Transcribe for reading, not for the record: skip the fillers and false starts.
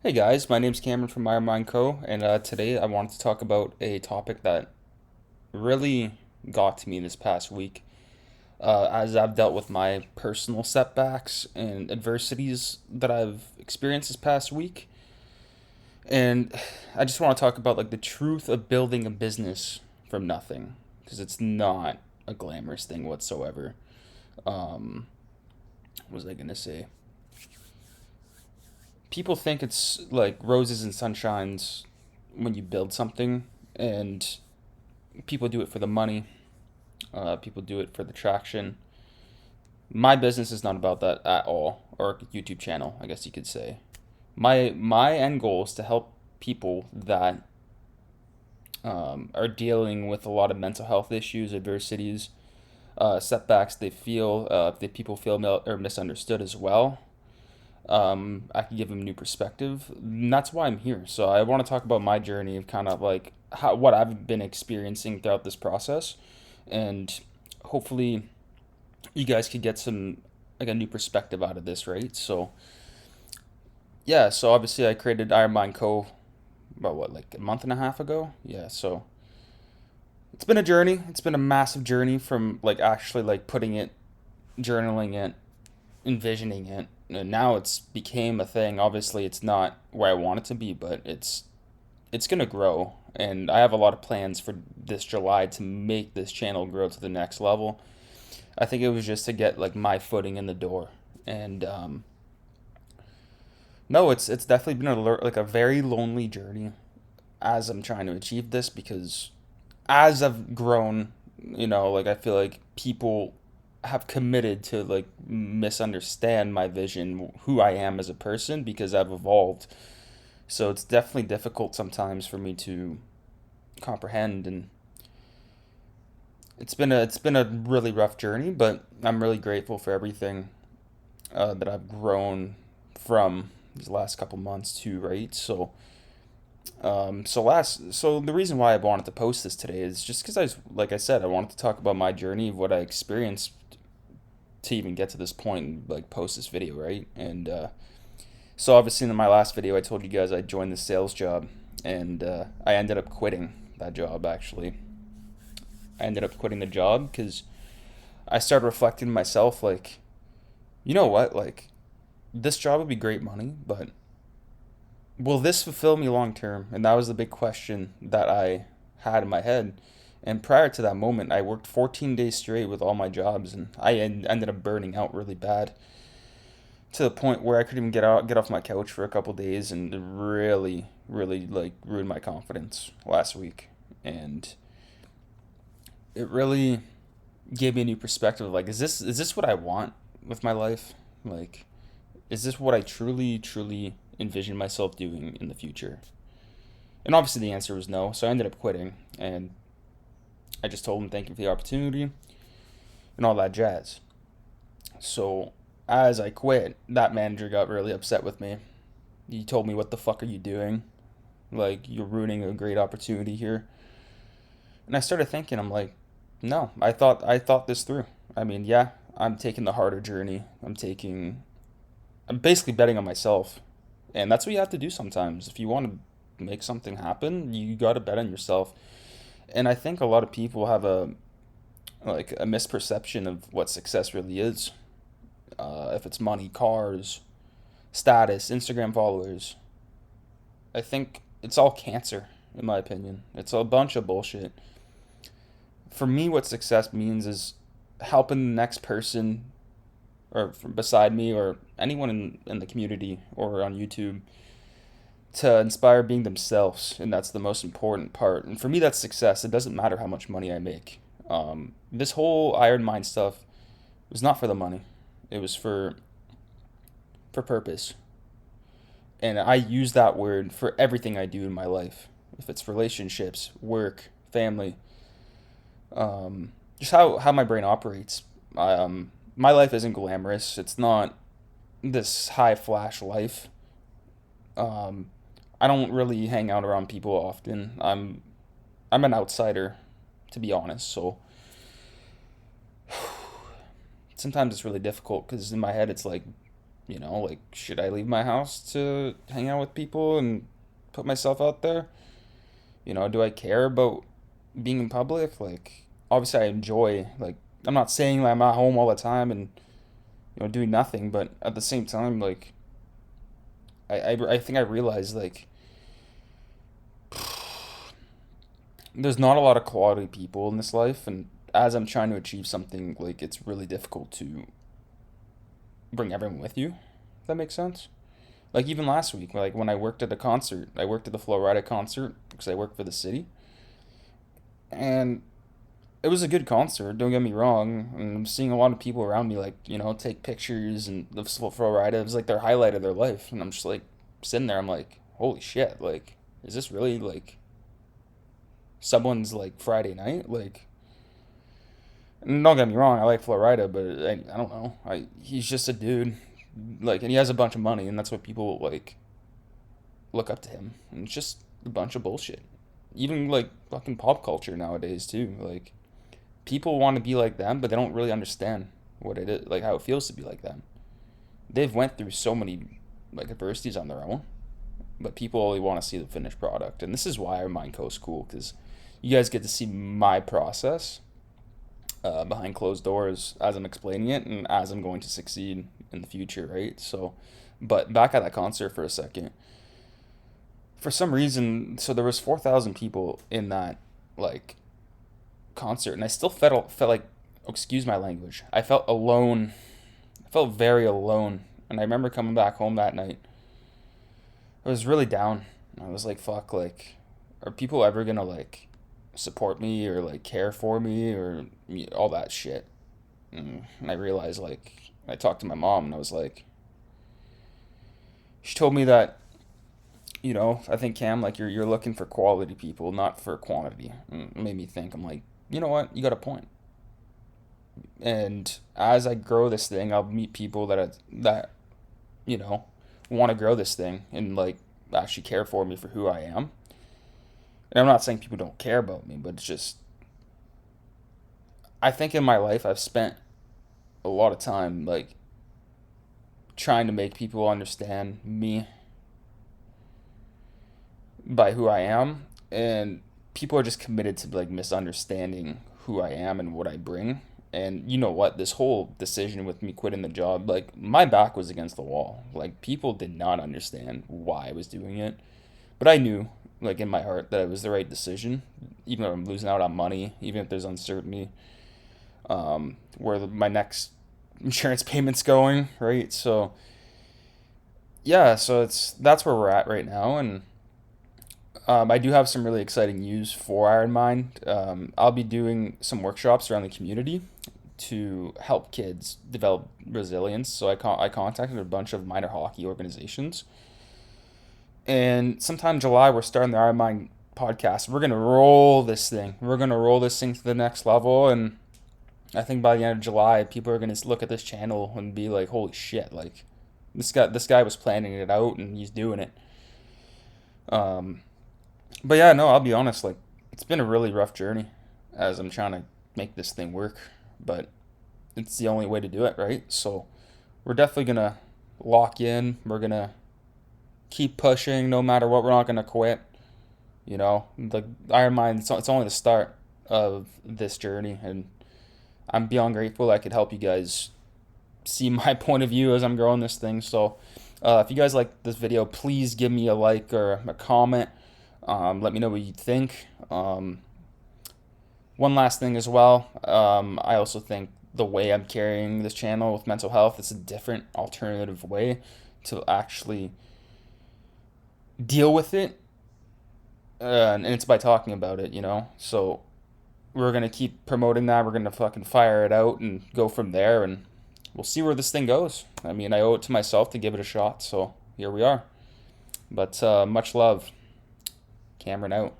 Hey guys, my name's Cameron from Mind Co. And today I wanted to talk about a topic that really got to me this past week. As I've dealt with my personal setbacks and adversities that I've experienced this past week. And I just want to talk about like the truth of building a business from nothing. Because it's not a glamorous thing whatsoever. What was I going to say? People think it's like roses and sunshines when you build something, and people do it for the money. People do it for the traction. My business is not about that at all, or YouTube channel, I guess you could say. My end goal is to help people that are dealing with a lot of mental health issues, adversities, setbacks. They feel that people feel or misunderstood as well. I can give them new perspective. And that's why I'm here. So I want to talk about my journey of kind of like what I've been experiencing throughout this process, and hopefully you guys could get some like a new perspective out of this, right? So yeah, so obviously I created Iron Mind Co. about what, like a month and a half ago. Yeah, so it's been a journey. It's been a massive journey from like actually like putting it, journaling it, envisioning it, and now it's became a thing. Obviously, it's not where I want it to be, but it's gonna grow, and I have a lot of plans for this July to make this channel grow to the next level. I think it was just to get like my footing in the door, and no, it's definitely been like a very lonely journey as I'm trying to achieve this, because as I've grown, like I feel like people have committed to like misunderstand my vision, who I am as a person, because I've evolved. So it's definitely difficult sometimes for me to comprehend, and it's been a really rough journey, but I'm really grateful for everything that I've grown from these last couple months too, right? So the reason why I wanted to post this today is just because like I said, I wanted to talk about my journey of what I experienced to even get to this point and like post this video, right? And so obviously in my last video, I told you guys I joined the sales job, and I ended up quitting that job. Actually, I ended up quitting the job because I started reflecting to myself, like, you know what, like this job would be great money, but will this fulfill me long term? And that was the big question that I had in my head. And prior to that moment, I worked 14 days straight with all my jobs, and ended up burning out really bad to the point where I couldn't even get off my couch for a couple days, and it really, really like ruined my confidence last week. And it really gave me a new perspective. Like, is this what I want with my life? Like, is this what I truly, truly envision myself doing in the future? And obviously the answer was no. So I ended up quitting, and I just told him thank you for the opportunity and all that jazz. So as I quit, that manager got really upset with me. He told me, "What the fuck are you doing? Like, you're ruining a great opportunity here." And I started thinking, I'm like, no, I thought this through. I mean, yeah, I'm taking the harder journey. I'm basically betting on myself. And that's what you have to do sometimes. If you want to make something happen, you got to bet on yourself. And I think a lot of people have a misperception of what success really is. If it's money, cars, status, Instagram followers, I think it's all cancer, in my opinion. It's a bunch of bullshit. For me, what success means is helping the next person, or beside me, or anyone in the community or on YouTube, to inspire being themselves, and that's the most important part. And for me, that's success. It doesn't matter how much money I make. This whole Iron Mind stuff was not for the money. It was for purpose, and I use that word for everything I do in my life. If it's relationships, work, family, just how my brain operates. My life isn't glamorous. It's not this high flash life. Um, I don't really hang out around people often. I'm an outsider, to be honest. So sometimes it's really difficult because in my head it's like You know, like, should I leave my house to hang out with people and put myself out there? You know, do I care about being in public? Like, obviously, I enjoy, like, I'm not saying that I'm at home all the time and, doing nothing, but at the same time, like, I think I realized, like, there's not a lot of quality people in this life, and as I'm trying to achieve something, like, it's really difficult to bring everyone with you. If that makes sense? Like, even last week, like, when I worked at a concert, I worked at the Flo Rida concert because I work for the city, and it was a good concert. Don't get me wrong. And I'm seeing a lot of people around me, like, take pictures and the Flo Rida. It was like their highlight of their life, and I'm just like sitting there. I'm like, holy shit! Like, is this really like someone's like Friday night? Like, and don't get me wrong. I like Flo Rida, but I don't know. He's just a dude, like, and he has a bunch of money, and that's what people like look up to him. And it's just a bunch of bullshit. Even like fucking pop culture nowadays too. Like, people want to be like them, but they don't really understand what it is, like how it feels to be like them. They've went through so many like adversities on their own, but people only want to see the finished product. And this is why our Mind Co is cool, because you guys get to see my process behind closed doors as I'm explaining it and as I'm going to succeed in the future, right? So, but back at that concert for a second. For some reason, so there was 4,000 people in that like concert, and I still felt like, oh, excuse my language, I felt alone. I felt very alone, and I remember coming back home that night. I was really down. I was like, fuck, like, are people ever gonna like support me or like care for me or all that shit? And I realized, like, I talked to my mom and I was like, she told me that, I think, Cam, like, you're looking for quality people, not for quantity. And it made me think. I'm like, you know what? You got a point. And as I grow this thing, I'll meet people that you know want to grow this thing and like actually care for me for who I am. And I'm not saying people don't care about me, but it's just, I think in my life I've spent a lot of time like trying to make people understand me by who I am, and people are just committed to like misunderstanding who I am and what I bring. And you know what? This whole decision with me quitting the job, like, my back was against the wall. Like, people did not understand why I was doing it, but I knew, like, in my heart that it was the right decision, even though I'm losing out on money, even if there's uncertainty, where my next insurance payment's going, right? So yeah, so that's where we're at right now, and I do have some really exciting news for Iron Mind. I'll be doing some workshops around the community to help kids develop resilience. So I contacted a bunch of minor hockey organizations, and sometime in July we're starting the Iron Mind podcast. We're gonna roll this thing. We're gonna roll this thing to the next level, and I think by the end of July, people are gonna look at this channel and be like, "Holy shit! Like, this guy was planning it out and he's doing it." Um, But yeah, no, I'll be honest, like, it's been a really rough journey as I'm trying to make this thing work, but it's the only way to do it, right? So we're definitely gonna lock in. We're gonna keep pushing no matter what. We're not gonna quit. The Iron Mind, it's only the start of this journey, and I'm beyond grateful I could help you guys see my point of view as I'm growing this thing. So if you guys like this video, please give me a like or a comment. Let me know what you think. One last thing as well. I also think the way I'm carrying this channel with mental health is a different alternative way to actually deal with it. And it's by talking about it. So we're going to keep promoting that. We're going to fucking fire it out and go from there. And we'll see where this thing goes. I mean, I owe it to myself to give it a shot. So here we are. But much love. Cameron out.